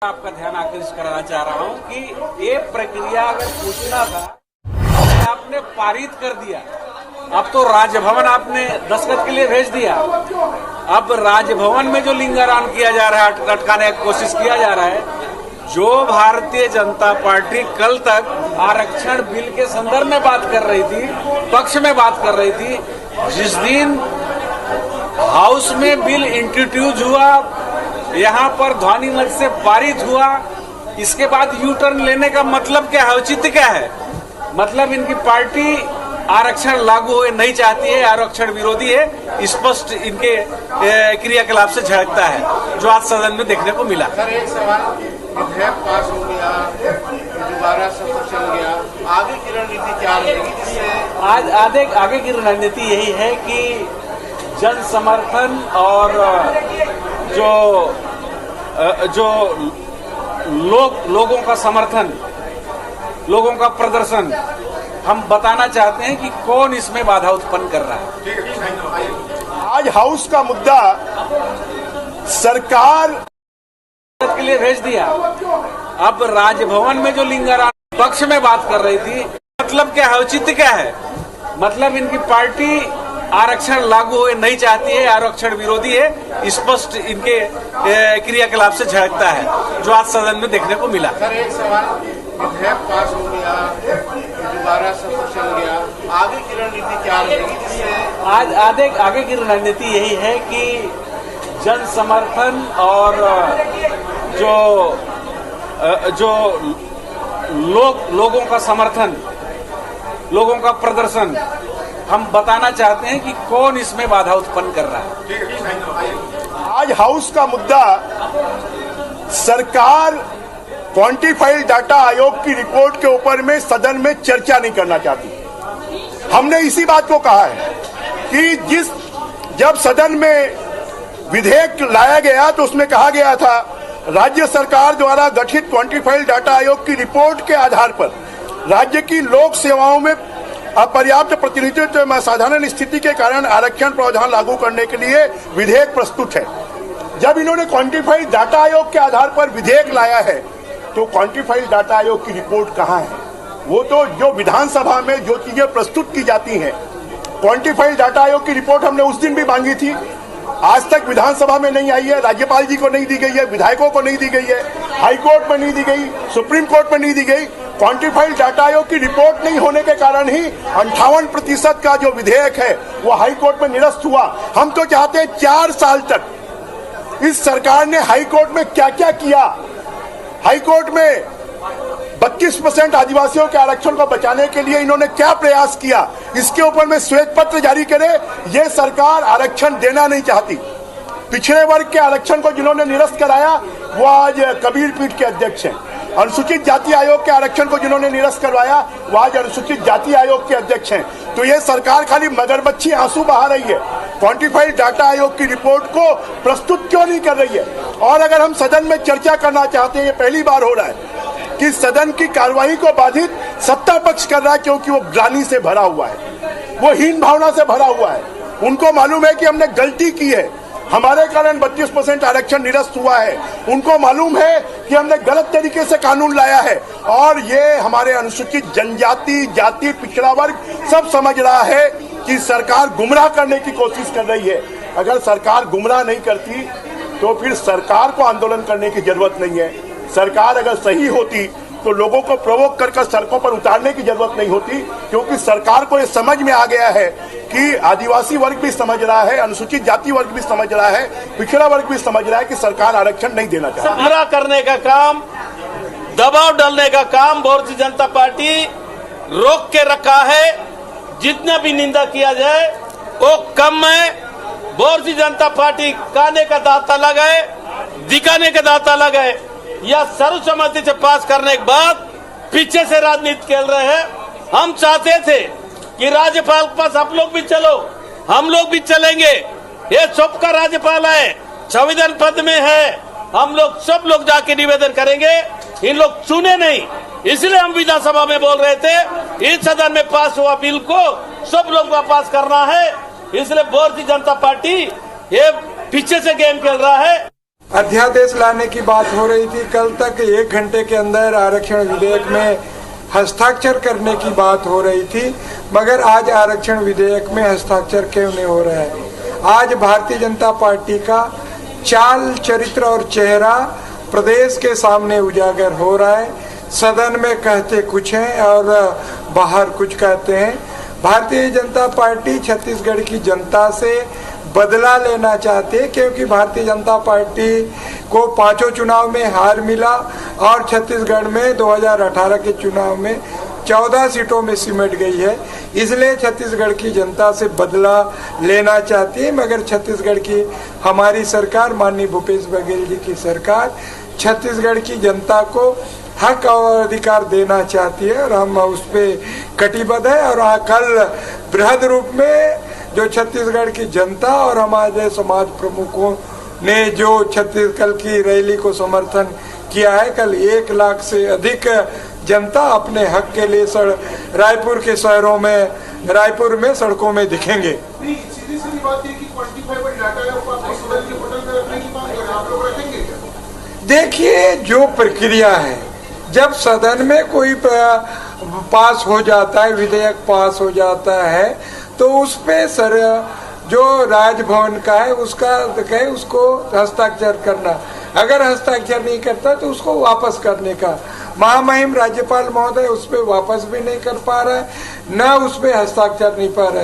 आपका ध्यान आकर्षित कराना चाह रहा हूं कि ये प्रक्रिया अगर पूछना था आपने पारित कर दिया। अब तो राजभवन आपने दस्तखत के लिए भेज दिया। अब राजभवन में जो लिंगारान किया जा रहा है, लटकाने की कोशिश किया जा रहा है, जो भारतीय जनता पार्टी कल तक आरक्षण बिल के संदर्भ में बात कर रही थी, पक्ष में बात कर रही थी, जिस दिन हाउस में बिल इंट्रोड्यूस हुआ, यहाँ पर ध्वनि मत से पारित हुआ, इसके बाद यू टर्न लेने का मतलब क्या है, औचित्य क्या है? मतलब इनकी पार्टी आरक्षण लागू होए नहीं चाहती है, आरक्षण विरोधी है, स्पष्ट इनके क्रियाकलाप से झलकता है, जो आज सदन में देखने को मिला। सर एक सवाल, विधेयक पास हो गया, दोबारा सब कुछ चल गया, आगे की रणनीति क्या रहेगी? जिससे आगे की रणनीति यही है कि जन समर्थन और जो लोगों का समर्थन, लोगों का प्रदर्शन, हम बताना चाहते हैं कि कौन इसमें बाधा उत्पन्न कर रहा है। आज हाउस का मुद्दा सरकार के लिए भेज दिया। अब राजभवन में जो लिंगारान पक्ष में बात कर रही थी, मतलब क्या है, औचित्य क्या है? मतलब इनकी पार्टी आरक्षण लागू होए नहीं चाहती है, आरक्षण विरोधी है, स्पष्ट इनके क्रियाकलाप से झलकता है, जो आज सदन में देखने को मिला। सर एक सवाल, विधेयक पास हो गया, दोबारा सब कुछ चल गया, आगे की रणनीति क्या रहेगी? जिससे आगे की रणनीति यही है कि जन समर्थन और जो लोगों का समर्थन, लोगों का प्रदर्शन, हम बताना चाहते हैं कि कौन इसमें बाधा उत्पन्न कर रहा है। आज हाउस का मुद्दा सरकार क्वांटिफाइड डाटा आयोग की रिपोर्ट के ऊपर में सदन में चर्चा नहीं करना चाहती। हमने इसी बात को कहा है कि जब सदन में विधेयक लाया गया तो उसमें कहा गया था राज्य सरकार द्वारा गठित क्वांटिफाइड डाटा आयोग की रिपोर्ट के आधार पर राज्य की लोक सेवाओं में अपर्याप्त प्रतिनिधित्व में असाधारण स्थिति के कारण आरक्षण प्रावधान लागू करने के लिए विधेयक प्रस्तुत है। जब इन्होंने क्वांटिफाइड डाटा आयोग के आधार पर विधेयक लाया है तो क्वांटिफाइड डाटा आयोग की रिपोर्ट कहाँ है? वो तो जो विधानसभा में जो चीजें प्रस्तुत की जाती हैं, क्वांटिफाइड डाटा आयोग की रिपोर्ट हमने उस दिन भी मांगी थी, आज तक विधानसभा में नहीं आई है, राज्यपाल जी को नहीं दी गई है, विधायकों को नहीं दी गई है, हाई कोर्ट में नहीं दी गई, सुप्रीम कोर्ट में नहीं दी गई। क्वांटिफाइड डाटा आयोग की रिपोर्ट नहीं होने के कारण ही 58% का जो विधेयक है वो हाई कोर्ट में निरस्त हुआ। हम तो चाहते हैं 4 साल तक इस सरकार ने हाई कोर्ट में क्या क्या किया। हाई कोर्ट में 32% आदिवासियों के आरक्षण को बचाने के लिए इन्होंने क्या प्रयास किया, इसके ऊपर में श्वेत पत्र जारी करे। ये सरकार आरक्षण देना नहीं चाहती। पिछड़े वर्ग के आरक्षण को जिन्होंने निरस्त कराया वो आज कबीर पीठ के अध्यक्ष हैं। अनुसूचित जाति आयोग के आरक्षण को जिन्होंने निरस्त करवाया वो आज अनुसूचित जाति आयोग के अध्यक्ष हैं। तो ये सरकार खाली मगरमच्छी आंसू बहा रही है, क्वांटिफाइड डाटा आयोग की रिपोर्ट को प्रस्तुत क्यों नहीं कर रही है? और अगर हम सदन में चर्चा करना चाहते हैं, ये पहली बार हो रहा है कि सदन की कार्यवाही को बाधित सत्ता पक्ष कर रहा है, क्योंकि वो ग्लानि से भरा हुआ है, वो हीन भावना से भरा हुआ है। उनको मालूम है कि हमने गलती की है, हमारे कारण 32% आरक्षण निरस्त हुआ है। उनको मालूम है कि हमने गलत तरीके से कानून लाया है, और ये हमारे अनुसूचित जनजाति, जाति, पिछड़ा वर्ग सब समझ रहा है कि सरकार गुमराह करने की कोशिश कर रही है। अगर सरकार गुमराह नहीं करती तो फिर सरकार को आंदोलन करने की जरूरत नहीं है। सरकार अगर सही होती तो लोगों को प्रोवोक कर सड़कों पर उतारने की जरूरत नहीं होती, क्योंकि सरकार को ये समझ में आ गया है कि आदिवासी वर्ग भी समझ रहा है, अनुसूचित जाति वर्ग भी समझ रहा है, पिछड़ा वर्ग भी समझ रहा है कि सरकार आरक्षण नहीं देना चाहती। गुमराह करने का काम, दबाव डालने का काम भारतीय जनता पार्टी रोक के रखा है। जितना भी निंदा किया जाए वो कम है। भारतीय जनता पार्टी खाने का दाता लगाए, दिखाने का दाता लगाए, या सर्वसम्मति से पास करने के बाद पीछे से राजनीति खेल रहे हैं। हम चाहते थे कि राज्यपाल के पास आप लोग भी चलो, हम लोग भी चलेंगे। ये सबका राज्यपाल है, संविधान पद में है, हम लोग सब लोग जाके निवेदन करेंगे। इन लोग सुने नहीं, इसलिए हम विधानसभा में बोल रहे थे इस सदन में पास हुआ बिल को सब लोग का पास करना है। इसलिए भारतीय जनता पार्टी ये पीछे से गेम खेल रहा है। अध्यादेश लाने की बात हो रही थी। कल तक 1 घंटे के अंदर आरक्षण विधेयक में हस्ताक्षर करने की बात हो रही थी, मगर आज आरक्षण विधेयक में हस्ताक्षर क्यों नहीं हो रहा है? आज भारतीय जनता पार्टी का चाल, चरित्र और चेहरा प्रदेश के सामने उजागर हो रहा है। सदन में कहते कुछ हैं और बाहर कुछ कहते हैं। भारतीय जनता पार्टी छत्तीसगढ़ की जनता से बदला लेना चाहते हैं, क्योंकि भारतीय जनता पार्टी को 5 चुनाव में हार मिला और छत्तीसगढ़ में 2018 के चुनाव में 14 सीटों में सिमट गई है। इसलिए छत्तीसगढ़ की जनता से बदला लेना चाहती है, मगर छत्तीसगढ़ की हमारी सरकार, माननीय भूपेश बघेल जी की सरकार, छत्तीसगढ़ की जनता को हक और अधिकार देना चाहती है और हम उस पर कटिबद्ध है। और कल बृहद रूप में जो छत्तीसगढ़ की जनता और हमारे समाज प्रमुखों ने जो छत्तीसगढ़ की रैली को समर्थन किया है, कल 1 लाख से अधिक जनता अपने हक के लिए रायपुर के शहरों में, रायपुर में सड़कों में दिखेंगे। सीधी बात है कि क्वांटिफाइबल डाटा है वो आपको सदन के पोर्टल में रखने की बात है, आप लोग रखेंगे क्या? देखिए, जो प्रक्रिया है, जब सदन में कोई पास हो जाता है, विधेयक पास हो जाता है, तो उस पे जो राजभवन का है उसको हस्ताक्षर करना। अगर हस्ताक्षर नहीं करता तो उसको वापस करने का। महामहिम राज्यपाल महोदय उस पे वापस भी नहीं कर पा रहा है, न उस पे हस्ताक्षर नहीं पा रहा है।